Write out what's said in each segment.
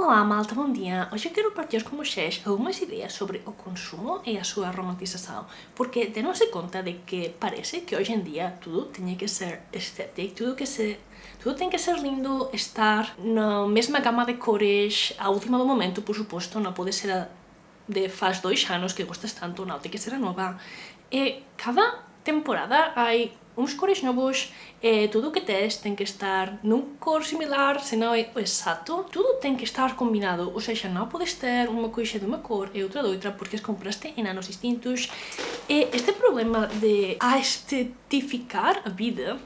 Olá malta, bom dia! Hoje eu quero partilhar com vocês algumas ideias sobre o consumo e a sua romantização, porque deram-se conta de que parece que hoje em dia tudo tem que ser estético, tudo tem que ser lindo, estar na mesma gama de cores, a última do momento, por suposto, não pode ser a de faz 2 anos que gostas tanto, não, tem que ser a nova. E cada temporada há uns cores novos, tudo que tens tem que estar num cor similar, senão é exato. Tudo tem que estar combinado, ou seja, não podes ter uma coisa de uma cor e outra de outra porque as compraste em anos distintos. E este problema de estetificar a vida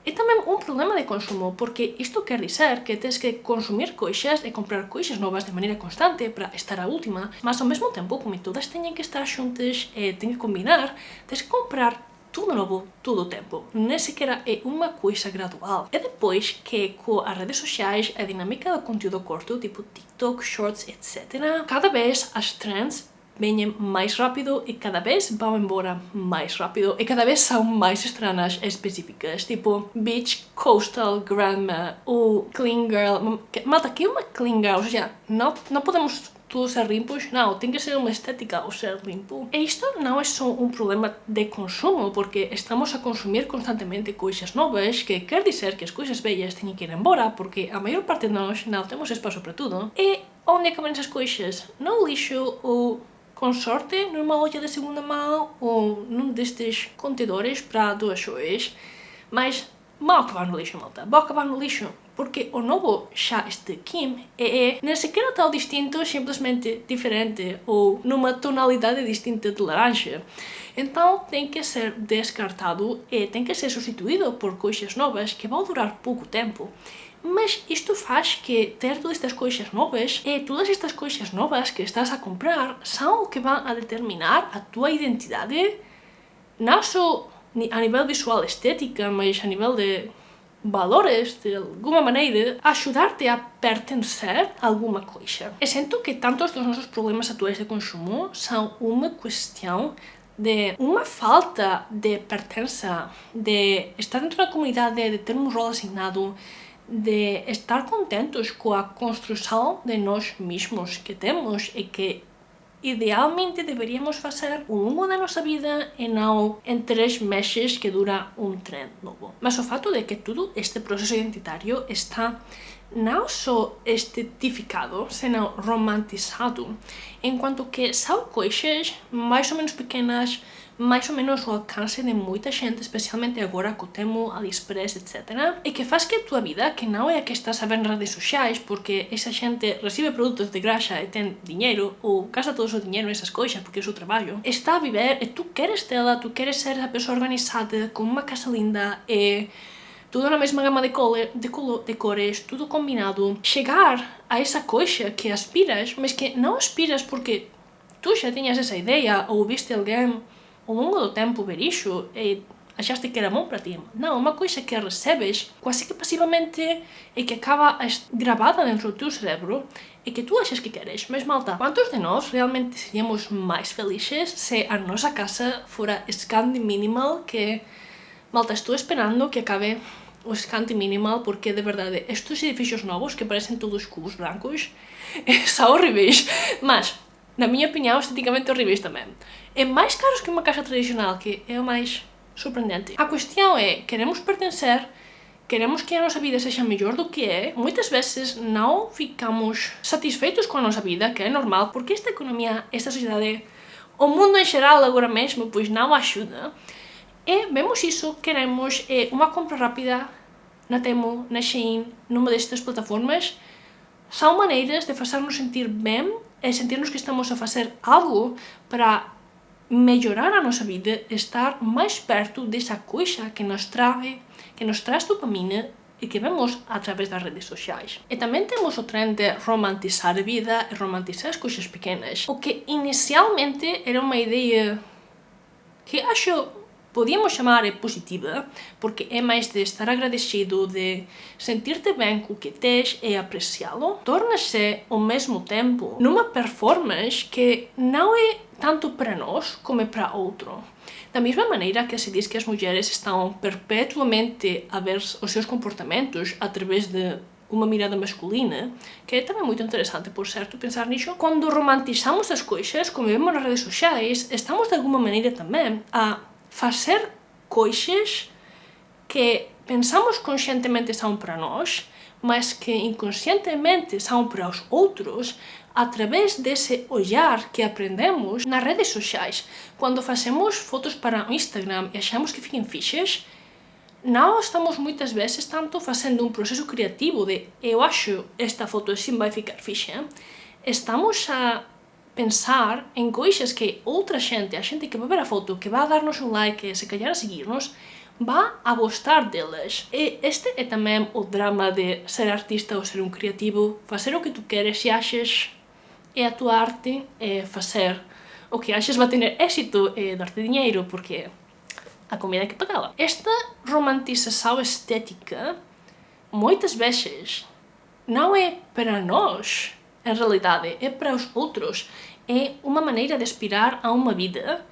é também um problema de consumo, porque isto quer dizer que tens que consumir coisas e comprar coisas novas de maneira constante para estar a última, mas ao mesmo tempo, como todas têm que estar juntas e têm que combinar, tens que comprar tudo novo todo o tempo. Nem sequer é uma coisa gradual. E depois que com as redes sociais, a dinâmica do conteúdo curto, tipo TikTok, Shorts, etc., cada vez as trends vêm mais rápido e cada vez vão embora mais rápido e cada vez são mais estranhas e específicas, tipo beach, coastal, grandma ou clean girl. Malta, que é uma clean girl? Ou seja, não podemos todos ser limpos, não, tem que ser uma estética o ser limpo. E isto não é só um problema de consumo, porque estamos a consumir constantemente coisas novas, que quer dizer que as coisas velhas têm que ir embora, porque a maior parte de nós não temos espaço para tudo. E onde acabam essas coisas? No lixo ou, com sorte, numa loja de segunda mão ou num destes contedores para doações, mas vão acabar no lixo, malta. Vão acabar no lixo, porque o novo chá este Kim nem sequer tão distinto, simplesmente diferente ou numa tonalidade distinta de laranja. Então tem que ser descartado e tem que ser substituído por coisas novas que vão durar pouco tempo. Mas isto faz que ter todas estas coisas novas e todas estas coisas novas que estás a comprar são o que vão a determinar a tua identidade, não só a nível visual estética, mas a nível de valores, de alguma maneira, ajudar-te a pertencer a alguma coisa. E sinto que tantos dos nossos problemas atuais de consumo são uma questão de uma falta de pertença, de estar dentro da comunidade, de ter um rol assignado, de estar contentos com a construção de nós mesmos que temos e que idealmente deveríamos fazer ao longo da nossa vida e não em 3 meses que dura um trend novo. Mas o fato de que todo este processo identitário está não só estetificado, senão romantizado, enquanto que são coisas mais ou menos pequenas, mais ou menos ao alcance de muita gente, especialmente agora com o Temu, AliExpress, etc. E que faz que a tua vida, que não é a que estás a ver nas redes sociais, porque essa gente recebe produtos de graxa e tem dinheiro, ou gasta todo o seu dinheiro nessas coisas porque é o seu trabalho, está a viver e tu queres tê-la, tu queres ser a pessoa organizada, com uma casa linda e tudo na mesma gama de cores, tudo combinado. Chegar a essa coisa que aspiras, mas que não aspiras porque tu já tinhas essa ideia ou viste alguém ao longo do tempo ver isso e achaste que era bom para ti. Não, uma coisa que recebes quase que passivamente e que acaba gravada dentro do teu cérebro e que tu achas que queres. Mas malta, quantos de nós realmente seríamos mais felizes se a nossa casa fora Scandi Minimal? Que, malta, estou esperando que acabe o Scandi Minimal porque de verdade estes edifícios novos que parecem todos cubos brancos são horríveis, mas na minha opinião, esteticamente horríveis também. É mais caros que uma casa tradicional, que é o mais surpreendente. A questão é, queremos pertencer, queremos que a nossa vida seja melhor do que é. Muitas vezes não ficamos satisfeitos com a nossa vida, que é normal, porque esta economia, esta sociedade, o mundo em geral agora mesmo, pois não ajuda. E vemos isso, queremos uma compra rápida na Temu, na Shein, numa destas plataformas. São maneiras de fazer-nos sentir bem e sentirmos que estamos a fazer algo para melhorar a nossa vida, estar mais perto dessa coisa que nos traz dopamina e que vemos através das redes sociais. E também temos o trend de romantizar a vida e romantizar as coisas pequenas, o que inicialmente era uma ideia que acho podíamos chamar positiva, porque é mais de estar agradecido, de sentir-te bem com o que tens e apreciá-lo. Torna-se, ao mesmo tempo, numa performance que não é tanto para nós como é para outro. Da mesma maneira que se diz que as mulheres estão perpetuamente a ver os seus comportamentos através de uma mirada masculina, que é também muito interessante, por certo, pensar nisso. Quando romantizamos as coisas, como vemos nas redes sociais, estamos de alguma maneira também a fazer coisas que pensamos conscientemente são para nós, mas que inconscientemente são para os outros, através desse olhar que aprendemos nas redes sociais. Quando fazemos fotos para o Instagram e achamos que ficam fixas, não estamos muitas vezes tanto fazendo um processo criativo de eu acho esta foto assim vai ficar fixa. Estamos a pensar em coisas que outra gente, a gente que vai ver a foto, que vai dar-nos um like, se calhar a seguir-nos, vai a gostar delas. E este é também o drama de ser artista ou ser um criativo, fazer o que tu queres se achas é a tua arte, é fazer o que achas vai ter êxito, é dar-te dinheiro, porque a comida é que pagá-la. Esta romantização estética, muitas vezes, não é para nós, em realidade, é para os outros. É uma maneira de aspirar a uma vida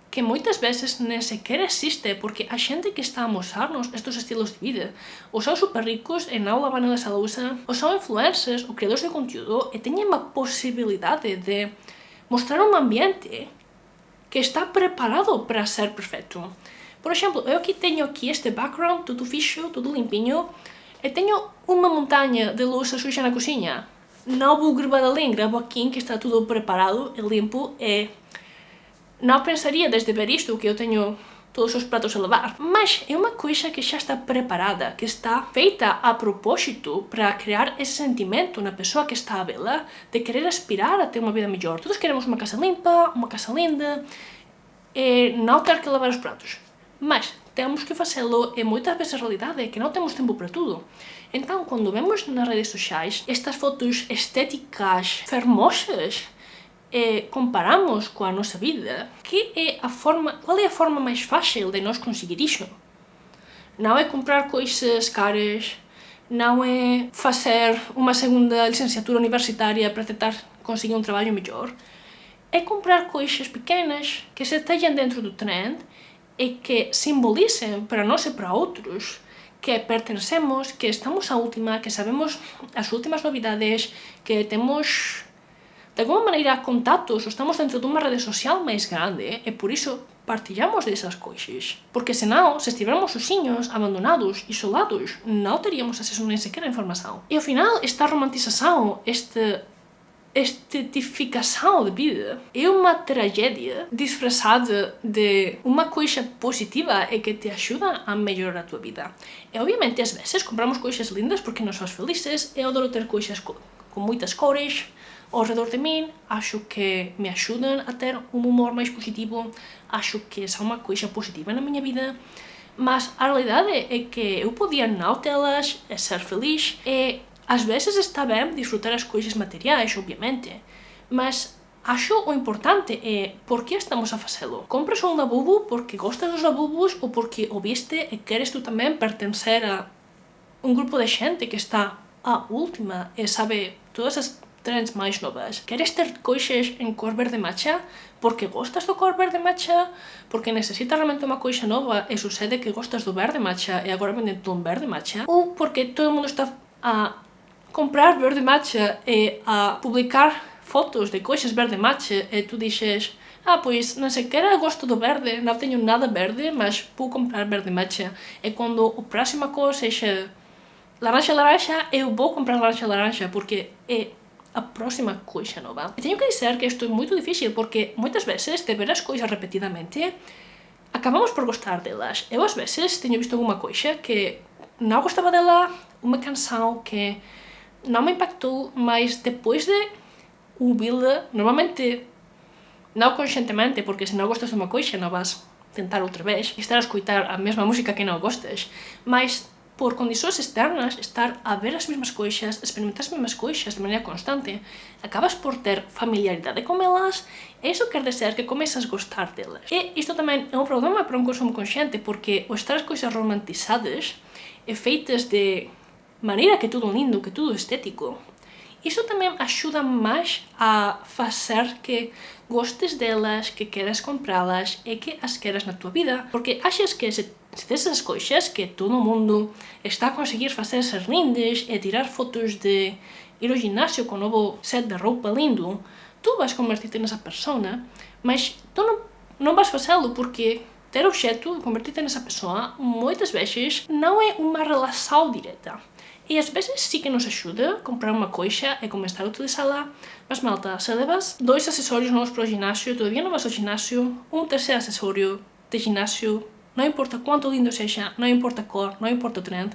que muitas vezes nem sequer existe, porque a gente que está a mostrar-nos estes estilos de vida, ou são super ricos e não lavam essa louça, ou são influencers ou criadores de conteúdo e têm a possibilidade de mostrar um ambiente que está preparado para ser perfeito. Por exemplo, eu aqui tenho este background, tudo fixo, tudo limpinho, e tenho uma montanha de louça suja na cozinha. Não vou gravar ali, gravo aqui que está tudo preparado e limpo, e não pensaria desde ver isto que eu tenho todos os pratos a lavar. Mas é uma coisa que já está preparada, que está feita a propósito para criar esse sentimento na pessoa que está a vê-la, de querer aspirar a ter uma vida melhor. Todos queremos uma casa limpa, uma casa linda, e não ter que lavar os pratos. Mas temos que fazê-lo e muitas vezes a realidade é que não temos tempo para tudo. Então, quando vemos nas redes sociais estas fotos estéticas fermosas e comparamos com a nossa vida, qual é a forma mais fácil de nós conseguir isso? Não é comprar coisas caras, não é fazer uma segunda licenciatura universitária para tentar conseguir um trabalho melhor. É comprar coisas pequenas que se estejam dentro do trend e que simbolizem para nós e para outros que pertencemos, que estamos à última, que sabemos as últimas novidades, que temos de alguma maneira contatos, ou estamos dentro de uma rede social mais grande e por isso partilhamos dessas coisas. Porque senão, se estivermos sozinhos, abandonados, isolados, não teríamos acesso nem sequer à informação. E ao final, esta romantização, esta estetificação de vida é uma tragédia disfarçada de uma coisa positiva e que te ajuda a melhorar a tua vida. E obviamente às vezes compramos coisas lindas porque nos faz felizes. Eu adoro ter coisas com muitas cores ao redor de mim, acho que me ajudam a ter um humor mais positivo, acho que são uma coisa positiva na minha vida, mas a realidade é que eu podia não tê-las, ser feliz, e às vezes está bem desfrutar as coisas materiais, obviamente, mas acho o importante é por que estamos a fazê-lo. Compras um labubu porque gostas dos labubus ou porque o viste e queres tu também pertencer a um grupo de gente que está à última e sabe todas as trends mais novas. Queres ter coisas em cor verde matcha porque gostas do cor verde matcha, porque necessitas realmente uma coisa nova e sucede que gostas do verde matcha e agora vendem um verde matcha, ou porque todo mundo está a comprar verde matcha e a publicar fotos de coisas verde matcha e tu dizes pois nem sequer gosto do verde, não tenho nada verde, mas vou comprar verde matcha. E quando a próxima cor seja laranja, eu vou comprar laranja porque é a próxima coisa nova. E tenho que dizer que isto é muito difícil porque muitas vezes de ver as coisas repetidamente acabamos por gostar delas. Eu às vezes tenho visto alguma coisa que não gostava dela, uma canção que não me impactou, mas depois de ouvi-la, normalmente não conscientemente, porque se não gostas de uma coisa não vas tentar outra vez e estar a escutar a mesma música que não gostas, mas por condições externas, estar a ver as mesmas coisas, experimentar as mesmas coisas de maneira constante, acabas por ter familiaridade com elas e isso quer dizer que começas a gostar delas. E isto também é um problema para um consumo consciente, porque ao estar as coisas romantizadas e feitas de maneira que tudo lindo, que tudo estético, Isso também ajuda mais a fazer que gostes delas, que queiras comprá-las e que as queiras na tua vida. Porque achas que se dessas coisas que todo mundo está a conseguir fazer ser lindas e tirar fotos de ir ao ginásio com um novo set de roupa lindo, tu vais convertir-te nessa persona, mas tu não vais fazê-lo porque ter objeto de convertir-te nessa pessoa muitas vezes não é uma relação direta. E às vezes sim que nos ajuda a comprar uma coisa e começar a utilizá-la, mas malta, se levas 2 acessórios novos para o ginásio, todavia não vas ao ginásio, um terceiro acessório de ginásio, não importa quanto lindo seja, não importa a cor, não importa o trend,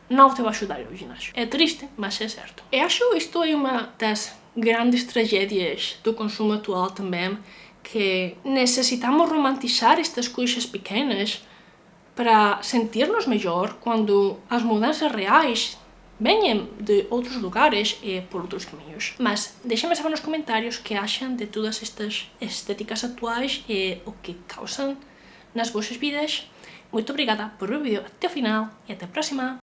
não te vai ajudar ao ginásio. É triste, mas é certo. Eu acho que isto é uma das grandes tragédias do consumo atual também, que necessitamos romantizar estas coisas pequenas para sentir-nos melhor quando as mudanças reais venham de outros lugares e por outros caminhos. Mas deixem-me saber nos comentários o que acham de todas estas estéticas atuais e o que causam nas vossas vidas. Muito obrigada por ver o vídeo até o final e até a próxima!